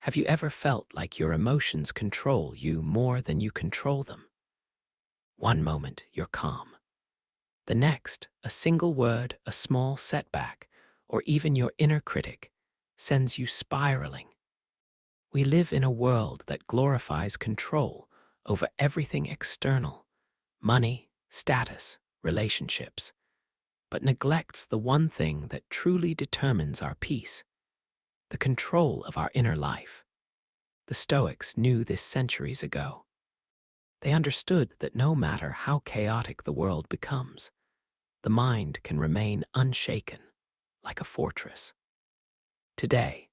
Have you ever felt like your emotions control you more than you control them? One moment, you're calm. The next, a single word, a small setback, or even your inner critic sends you spiraling. We live in a world that glorifies control over everything external, money, status, relationships, but neglects the one thing that truly determines our peace, the control of our inner life. The Stoics knew this centuries ago. They understood that no matter how chaotic the world becomes, the mind can remain unshaken, like a fortress. Today,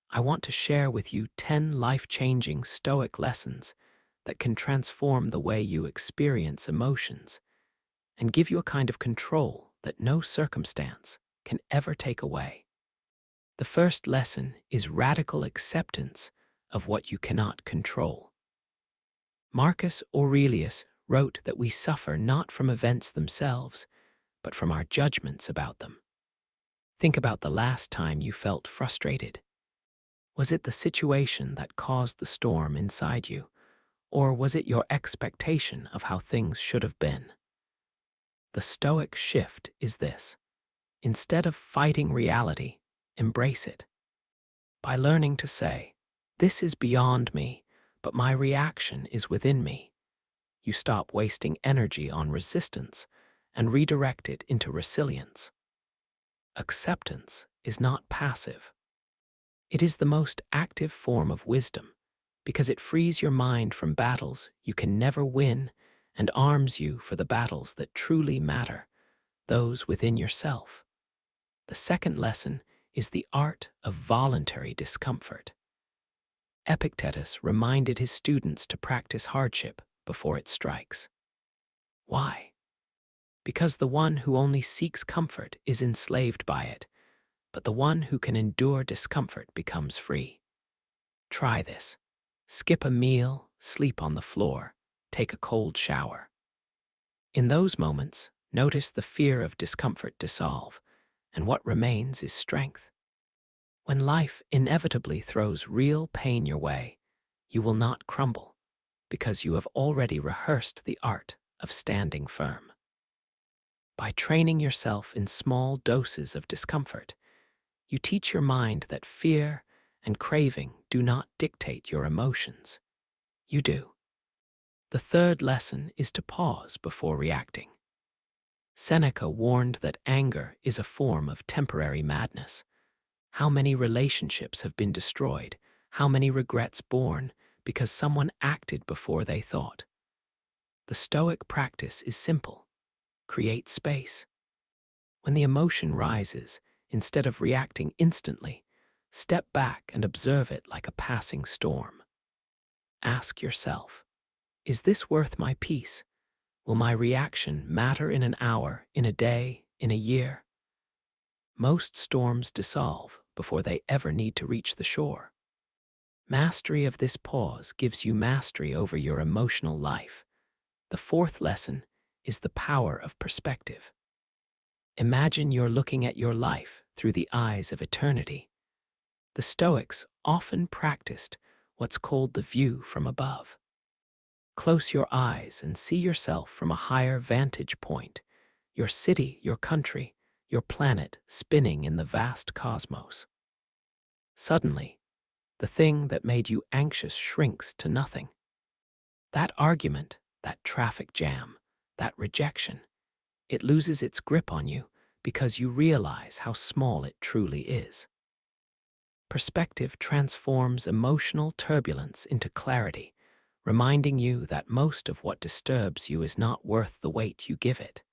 I want to share with you 10 life-changing Stoic lessons that can transform the way you experience emotions and give you a kind of control that no circumstance can ever take away. The first lesson is radical acceptance of what you cannot control. Marcus Aurelius wrote that we suffer not from events themselves, but from our judgments about them. Think about the last time you felt frustrated. Was it the situation that caused the storm inside you, or was it your expectation of how things should have been? The Stoic shift is this. Instead of fighting reality, embrace it. By learning to say, "This is beyond me, but my reaction is within me," you stop wasting energy on resistance and redirect it into resilience. Acceptance is not passive. It is the most active form of wisdom because it frees your mind from battles you can never win and arms you for the battles that truly matter, those within yourself. The second lesson is the art of voluntary discomfort. Epictetus reminded his students to practice hardship before it strikes. Why? Because the one who only seeks comfort is enslaved by it, but the one who can endure discomfort becomes free. Try this. Skip a meal, sleep on the floor, take a cold shower. In those moments, notice the fear of discomfort dissolve, and what remains is strength. When life inevitably throws real pain your way, you will not crumble, because you have already rehearsed the art of standing firm. By training yourself in small doses of discomfort, you teach your mind that fear and craving do not dictate your emotions. You do. The third lesson is to pause before reacting. Seneca warned that anger is a form of temporary madness. How many relationships have been destroyed? How many regrets born because someone acted before they thought? The Stoic practice is simple. Create space. When the emotion rises, instead of reacting instantly, step back and observe it like a passing storm. Ask yourself, is this worth my peace? Will my reaction matter in an hour, in a day, in a year? Most storms dissolve before they ever need to reach the shore. Mastery of this pause gives you mastery over your emotional life. The fourth lesson is the power of perspective. Imagine you're looking at your life through the eyes of eternity. The Stoics often practiced what's called the view from above. Close your eyes and see yourself from a higher vantage point, your city, your country, your planet spinning in the vast cosmos. Suddenly, the thing that made you anxious shrinks to nothing. That argument, that traffic jam, that rejection, it loses its grip on you because you realize how small it truly is. Perspective transforms emotional turbulence into clarity, reminding you that most of what disturbs you is not worth the weight you give it.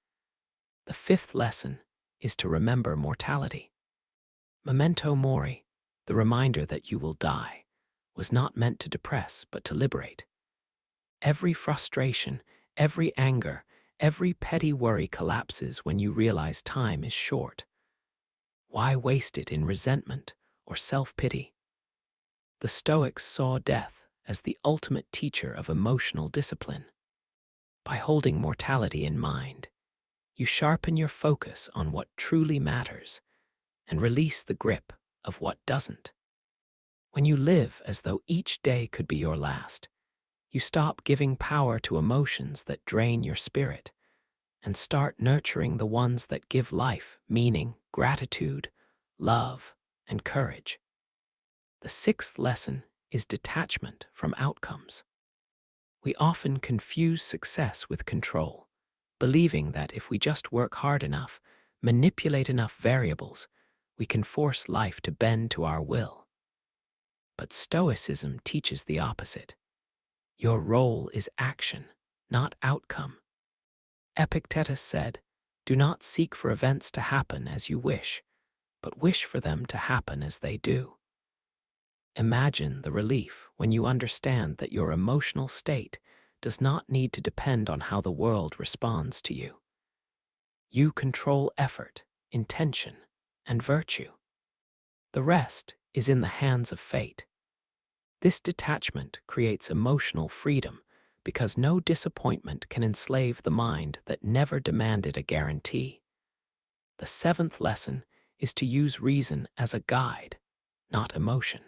The fifth lesson is to remember mortality. Memento mori, the reminder that you will die, was not meant to depress but to liberate. Every frustration, every anger, every petty worry collapses when you realize time is short. Why waste it in resentment or self-pity? The Stoics saw death as the ultimate teacher of emotional discipline. By holding mortality in mind, you sharpen your focus on what truly matters and release the grip of what doesn't. When you live as though each day could be your last, you stop giving power to emotions that drain your spirit and start nurturing the ones that give life meaning, gratitude, love, and courage. The sixth lesson is detachment from outcomes. We often confuse success with control, believing that if we just work hard enough, manipulate enough variables, we can force life to bend to our will. But Stoicism teaches the opposite. Your role is action, not outcome. Epictetus said, "Do not seek for events to happen as you wish, but wish for them to happen as they do." Imagine the relief when you understand that your emotional state does not need to depend on how the world responds to you. You control effort, intention, and virtue. The rest is in the hands of fate. This detachment creates emotional freedom because no disappointment can enslave the mind that never demanded a guarantee. The seventh lesson is to use reason as a guide, not emotion.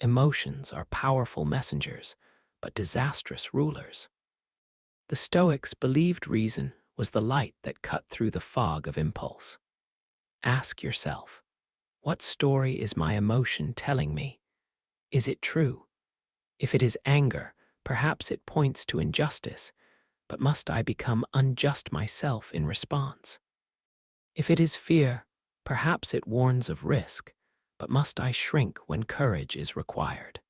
Emotions are powerful messengers, but disastrous rulers. The Stoics believed reason was the light that cut through the fog of impulse. Ask yourself, what story is my emotion telling me? Is it true? If it is anger, perhaps it points to injustice, but must I become unjust myself in response? If it is fear, perhaps it warns of risk, but must I shrink when courage is required?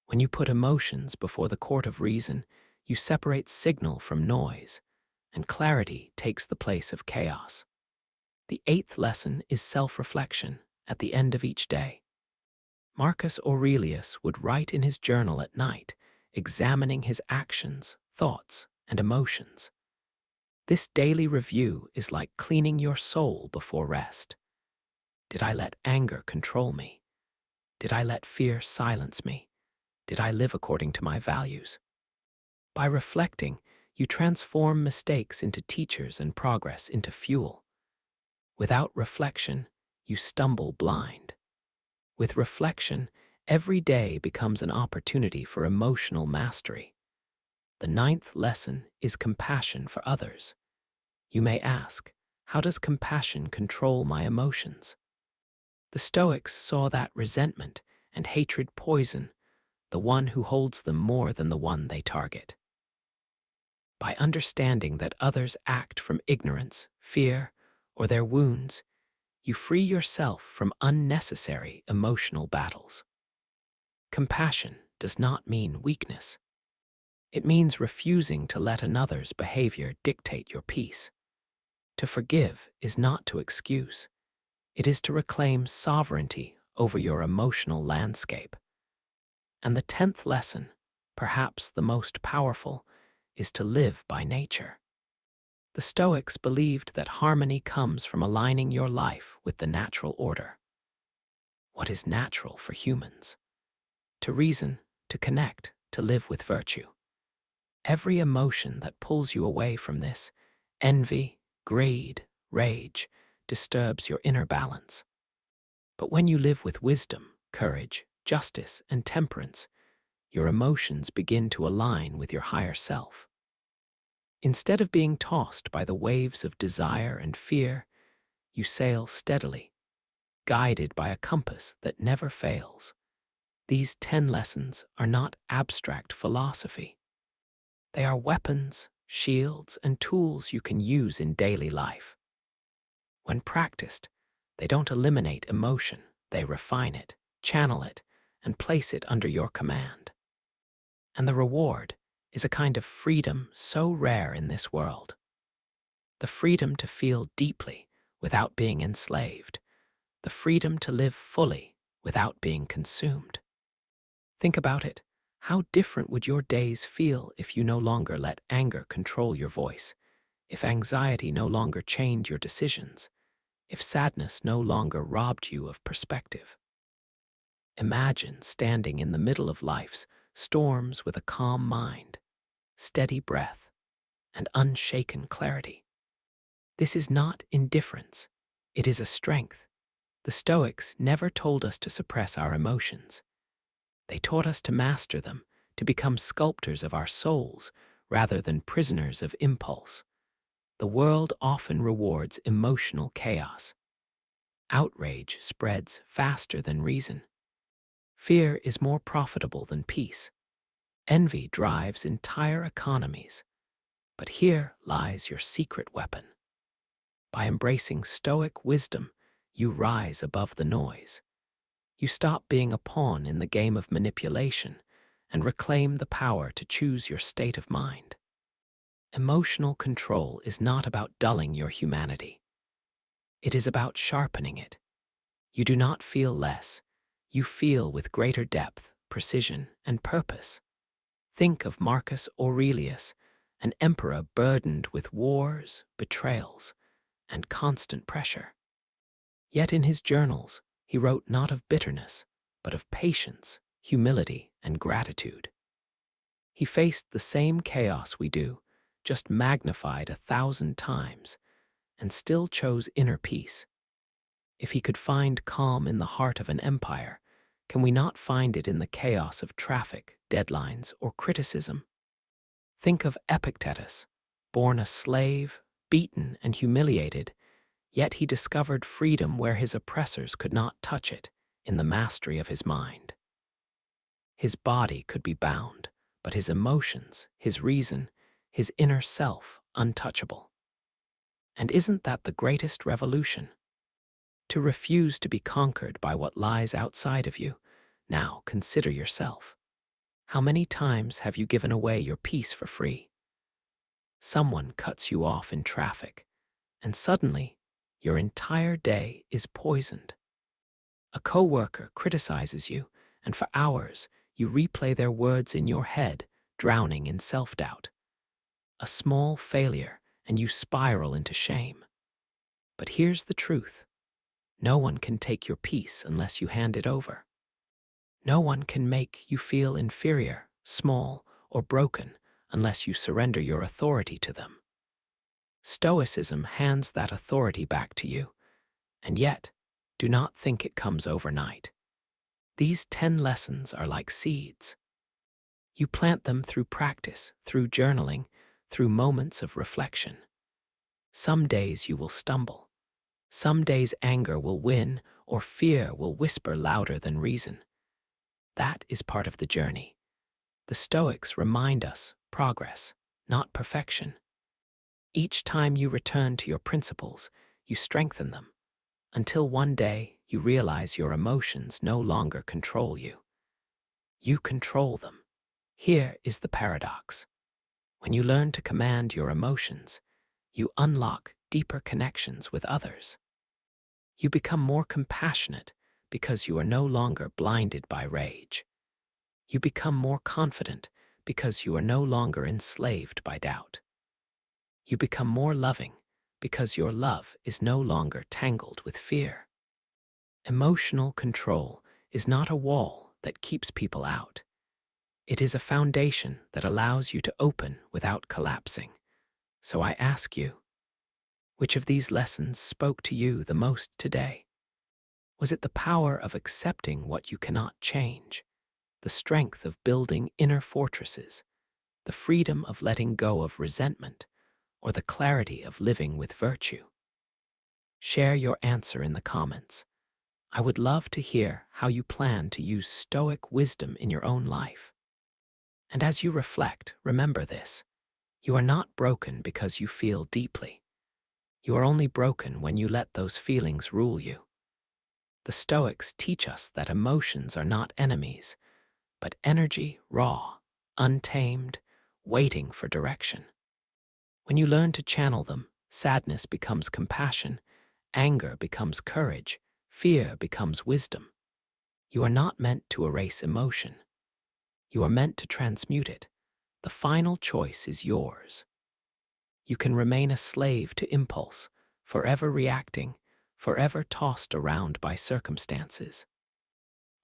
When you put emotions before the court of reason, you separate signal from noise, and clarity takes the place of chaos. The eighth lesson is self-reflection at the end of each day. Marcus Aurelius would write in his journal at night, examining his actions, thoughts, and emotions. This daily review is like cleaning your soul before rest. Did I let anger control me? Did I let fear silence me? Did I live according to my values? By reflecting, you transform mistakes into teachers and progress into fuel. Without reflection, you stumble blind. With reflection, every day becomes an opportunity for emotional mastery. The ninth lesson is compassion for others. You may ask, how does compassion control my emotions? The Stoics saw that resentment and hatred poison the one who holds them more than the one they target. By understanding that others act from ignorance, fear, or their wounds, you free yourself from unnecessary emotional battles. Compassion does not mean weakness. It means refusing to let another's behavior dictate your peace. To forgive is not to excuse. It is to reclaim sovereignty over your emotional landscape. And the 10th lesson, perhaps the most powerful, is to live by nature. The Stoics believed that harmony comes from aligning your life with the natural order. What is natural for humans? To reason, to connect, to live with virtue. Every emotion that pulls you away from this, envy, greed, rage, disturbs your inner balance. But when you live with wisdom, courage, justice, and temperance, your emotions begin to align with your higher self. Instead of being tossed by the waves of desire and fear, you sail steadily, guided by a compass that never fails. These 10 lessons are not abstract philosophy. They are weapons, shields, and tools you can use in daily life. When practiced, they don't eliminate emotion, they refine it, channel it, and place it under your command. And the reward is a kind of freedom so rare in this world. The freedom to feel deeply without being enslaved. The freedom to live fully without being consumed. Think about it. How different would your days feel if you no longer let anger control your voice, if anxiety no longer chained your decisions, if sadness no longer robbed you of perspective? Imagine standing in the middle of life's storms with a calm mind, steady breath, and unshaken clarity. This is not indifference. It is a strength. The Stoics never told us to suppress our emotions. They taught us to master them, to become sculptors of our souls rather than prisoners of impulse. The world often rewards emotional chaos. Outrage spreads faster than reason. Fear is more profitable than peace. Envy drives entire economies. But here lies your secret weapon. By embracing Stoic wisdom, you rise above the noise. You stop being a pawn in the game of manipulation and reclaim the power to choose your state of mind. Emotional control is not about dulling your humanity. It is about sharpening it. You do not feel less. You feel with greater depth, precision, and purpose. Think of Marcus Aurelius, an emperor burdened with wars, betrayals, and constant pressure. Yet in his journals, he wrote not of bitterness, but of patience, humility, and gratitude. He faced the same chaos we do, just magnified 1,000 times, and still chose inner peace. If he could find calm in the heart of an empire, can we not find it in the chaos of traffic, deadlines, or criticism? Think of Epictetus, born a slave, beaten and humiliated, yet he discovered freedom where his oppressors could not touch it, in the mastery of his mind. His body could be bound, but his emotions, his reason, his inner self untouchable. And isn't that the greatest revolution? To refuse to be conquered by what lies outside of you. Now consider yourself. How many times have you given away your peace for free? Someone cuts you off in traffic, and suddenly your entire day is poisoned. A coworker criticizes you, and for hours you replay their words in your head, drowning in self-doubt. A small failure, and you spiral into shame. But here's the truth. No one can take your peace unless you hand it over. No one can make you feel inferior, small, or broken unless you surrender your authority to them. Stoicism hands that authority back to you, and yet, do not think it comes overnight. These 10 lessons are like seeds. You plant them through practice, through journaling, through moments of reflection. Some days you will stumble. Some days anger will win, or fear will whisper louder than reason. That is part of the journey. The Stoics remind us progress, not perfection. Each time you return to your principles, you strengthen them, until one day you realize your emotions no longer control you. You control them. Here is the paradox. When you learn to command your emotions, you unlock deeper connections with others. You become more compassionate because you are no longer blinded by rage. You become more confident because you are no longer enslaved by doubt. You become more loving because your love is no longer tangled with fear. Emotional control is not a wall that keeps people out. It is a foundation that allows you to open without collapsing. So I ask you, which of these lessons spoke to you the most today? Was it the power of accepting what you cannot change, the strength of building inner fortresses, the freedom of letting go of resentment, or the clarity of living with virtue? Share your answer in the comments. I would love to hear how you plan to use Stoic wisdom in your own life. And as you reflect, remember this. You are not broken because you feel deeply. You are only broken when you let those feelings rule you. The Stoics teach us that emotions are not enemies, but energy, raw, untamed, waiting for direction. When you learn to channel them, sadness becomes compassion, anger becomes courage, fear becomes wisdom. You are not meant to erase emotion. You are meant to transmute it. The final choice is yours. You can remain a slave to impulse, forever reacting, forever tossed around by circumstances.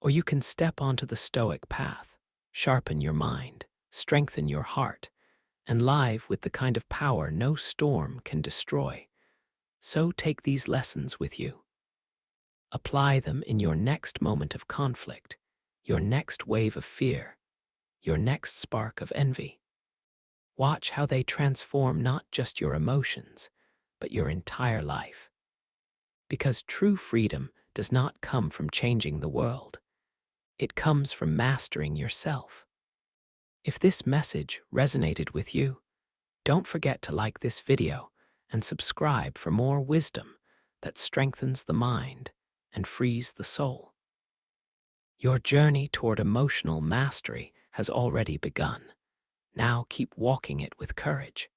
Or you can step onto the Stoic path, sharpen your mind, strengthen your heart, and live with the kind of power no storm can destroy. So take these lessons with you. Apply them in your next moment of conflict, your next wave of fear, your next spark of envy. Watch how they transform not just your emotions, but your entire life. Because true freedom does not come from changing the world. It comes from mastering yourself. If this message resonated with you, don't forget to like this video and subscribe for more wisdom that strengthens the mind and frees the soul. Your journey toward emotional mastery has already begun. Now keep walking it with courage.